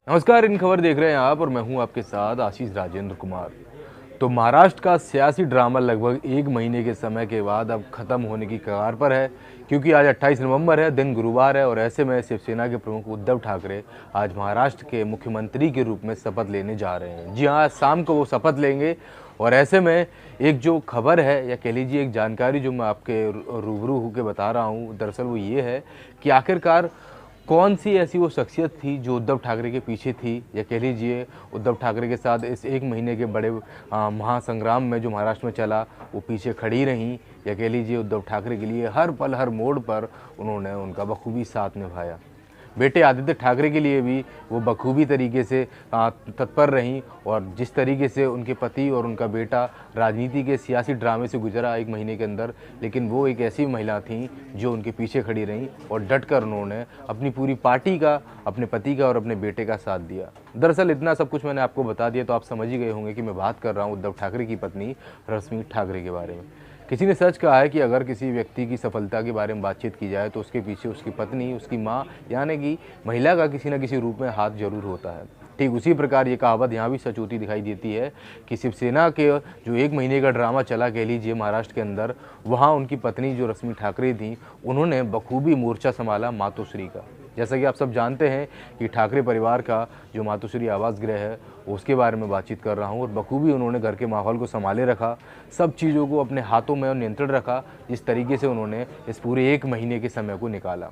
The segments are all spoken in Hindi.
नमस्कार, इन खबर देख रहे हैं आप और मैं हूं आपके साथ आशीष राजेंद्र कुमार। तो महाराष्ट्र का सियासी ड्रामा लगभग एक महीने के समय के बाद अब खत्म होने की कगार पर है, क्योंकि आज 28 नवंबर है, दिन गुरुवार है और ऐसे में शिवसेना के प्रमुख उद्धव ठाकरे आज महाराष्ट्र के मुख्यमंत्री के रूप में शपथ लेने जा रहे हैं। जी हाँ, शाम को वो शपथ लेंगे और ऐसे में एक जो खबर है या कह लीजिए एक जानकारी जो मैं आपके रूबरू होकर बता रहा हूँ, दरअसल वो ये है कि आखिरकार कौन सी ऐसी वो शख्सियत थी जो उद्धव ठाकरे के पीछे थी, या कह लीजिए उद्धव ठाकरे के साथ इस एक महीने के बड़े महासंग्राम में जो महाराष्ट्र में चला वो पीछे खड़ी रहीं, या कह लीजिए उद्धव ठाकरे के लिए हर पल हर मोड़ पर उन्होंने उनका बखूबी साथ निभाया। बेटे आदित्य ठाकरे के लिए भी वो बखूबी तरीके से तत्पर रहीं, और जिस तरीके से उनके पति और उनका बेटा राजनीति के सियासी ड्रामे से गुजरा एक महीने के अंदर, लेकिन वो एक ऐसी महिला थीं जो उनके पीछे खड़ी रहीं और डटकर उन्होंने अपनी पूरी पार्टी का, अपने पति का और अपने बेटे का साथ दिया। दरअसल इतना सब कुछ मैंने आपको बता दिया तो आप समझ ही गए होंगे कि मैं बात कर रहा हूँ उद्धव ठाकरे की पत्नी रश्मि ठाकरे के बारे में। किसी ने सच कहा है कि अगर किसी व्यक्ति की सफलता के बारे में बातचीत की जाए तो उसके पीछे उसकी पत्नी, उसकी माँ, यानी कि महिला का किसी न किसी रूप में हाथ जरूर होता है। ठीक उसी प्रकार ये कहावत यहाँ भी सच होती दिखाई देती है कि शिवसेना के जो एक महीने का ड्रामा चला कह लीजिए महाराष्ट्र के अंदर, वहाँ उनकी पत्नी जो रश्मि ठाकरे थी उन्होंने बखूबी मोर्चा संभाला मातोश्री का। जैसा कि आप सब जानते हैं कि ठाकरे परिवार का जो मातोश्री आवास गृह है उसके बारे में बातचीत कर रहा हूँ, और बखूबी उन्होंने घर के माहौल को संभाले रखा, सब चीज़ों को अपने हाथों में नियंत्रण रखा, जिस तरीके से उन्होंने इस पूरे एक महीने के समय को निकाला।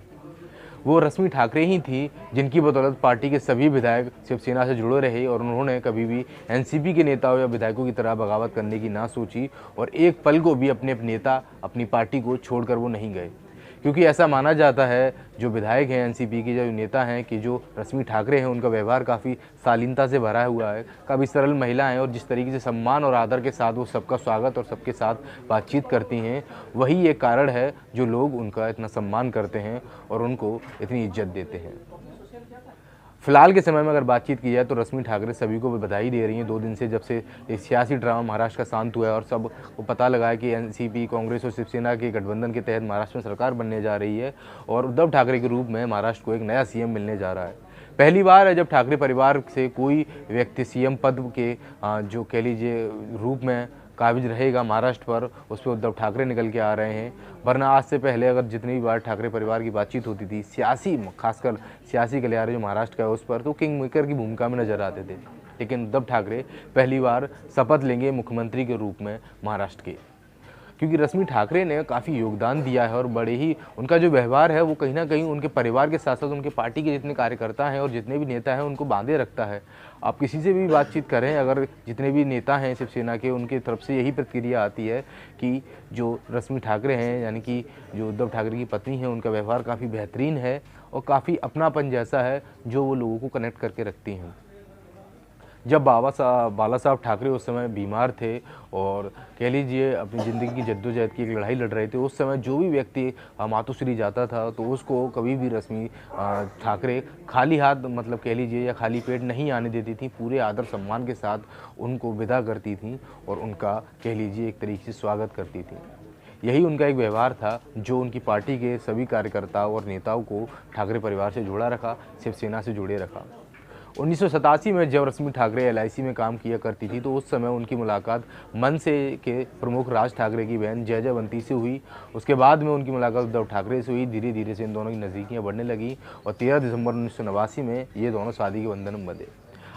वो रश्मि ठाकरे ही थी जिनकी बदौलत पार्टी के सभी विधायक शिवसेना से जुड़े रहे और उन्होंने कभी भी एनसीपी के नेताओं या विधायकों की तरह बगावत करने की ना सोची, और एक पल को भी अपने नेता, अपनी पार्टी को छोड़कर वो नहीं गए। क्योंकि ऐसा माना जाता है जो विधायक हैं एनसीपी के, जो नेता हैं, कि जो रश्मि ठाकरे हैं उनका व्यवहार काफ़ी शालीनता से भरा हुआ है, काफ़ी सरल महिला हैं, और जिस तरीके से सम्मान और आदर के साथ वो सबका स्वागत और सबके साथ बातचीत करती हैं, वही एक कारण है जो लोग उनका इतना सम्मान करते हैं और उनको इतनी इज्जत देते हैं। फिलहाल के समय में अगर बातचीत की जाए तो रश्मि ठाकरे सभी को बधाई दे रही हैं 2 दिन से, जब से सियासी ड्रामा महाराष्ट्र का शांत हुआ है और सब को पता लगा है कि एनसीपी, कांग्रेस और शिवसेना के गठबंधन के तहत महाराष्ट्र में सरकार बनने जा रही है और उद्धव ठाकरे के रूप में महाराष्ट्र को एक नया सीएम मिलने जा रहा है। पहली बार है जब ठाकरे परिवार से कोई व्यक्ति सीएम पद के जो कह लीजिए रूप में काबिज रहेगा महाराष्ट्र पर, उस पर उद्धव ठाकरे निकल के आ रहे हैं। वरना आज से पहले अगर जितनी भी बार ठाकरे परिवार की बातचीत होती थी सियासी, खासकर सियासी गलियारे जो महाराष्ट्र का है उस पर, तो किंग मेकर की भूमिका में नजर आते थे। लेकिन उद्धव ठाकरे पहली बार शपथ लेंगे मुख्यमंत्री के रूप में महाराष्ट्र के, क्योंकि रश्मि ठाकरे ने काफ़ी योगदान दिया है और बड़े ही उनका जो व्यवहार है वो कहीं ना कहीं उनके परिवार के साथ साथ उनके पार्टी के जितने कार्यकर्ता हैं और जितने भी नेता हैं उनको बांधे रखता है। आप किसी से भी बातचीत करें, अगर जितने भी नेता हैं शिवसेना के, उनकी तरफ से यही प्रतिक्रिया आती है कि जो रश्मि ठाकरे हैं, यानी कि जो उद्धव ठाकरे की पत्नी है, उनका व्यवहार काफ़ी बेहतरीन है और काफ़ी अपनापन जैसा है जो वो लोगों को कनेक्ट करके रखती हैं। जब बाला साहब ठाकरे उस समय बीमार थे और कह लीजिए अपनी ज़िंदगी की जद्दोजहद की एक लड़ाई लड़ रहे थे, उस समय जो भी व्यक्ति मातोश्री जाता था तो उसको कभी भी रश्मि ठाकरे खाली हाथ, मतलब कह लीजिए, या खाली पेट नहीं आने देती थी। पूरे आदर सम्मान के साथ उनको विदा करती थी और उनका कह लीजिए एक तरीके से स्वागत करती थी। यही उनका एक व्यवहार था जो उनकी पार्टी के सभी कार्यकर्ताओं और नेताओं को ठाकरे परिवार से जुड़ा रखा, शिवसेना से जुड़े रखा। 1987 में जब रश्मि ठाकरे एलआईसी में काम किया करती थी तो उस समय उनकी मुलाकात मनसे के प्रमुख राज ठाकरे की बहन जयजयवंती से हुई। उसके बाद में उनकी मुलाकात उद्धव ठाकरे से हुई। धीरे धीरे से इन दोनों की नज़दीकियाँ बढ़ने लगी और 13 दिसंबर 1989 में ये दोनों शादी के बंधन में बंधे।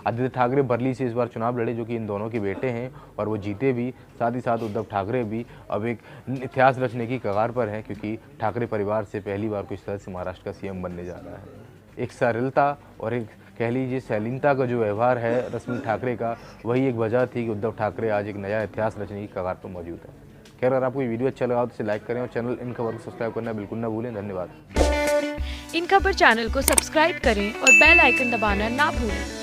आदित्य ठाकरे बरली से इस बार चुनाव लड़े, जो कि इन दोनों के बेटे हैं, और वो जीते भी। साथ ही साथ उद्धव ठाकरे भी अब एक इतिहास रचने की कगार पर हैं, क्योंकि ठाकरे परिवार से पहली बार कोई सदस्य महाराष्ट्र का सीएम बनने जा रहा है। एक सरलता और एक कह लीजिए शालीनता का जो व्यवहार है रश्मि ठाकरे का, वही एक वजह थी कि उद्धव ठाकरे आज एक नया इतिहास रचने की कगार पर मौजूद है। खैर, अगर आपको ये वीडियो अच्छा लगा तो इसे लाइक करें और चैनल इन खबर को सब्सक्राइब करना बिल्कुल ना भूलें। धन्यवाद। इन खबर चैनल को सब्सक्राइब करें और बेल आइकन दबाना ना भूलें।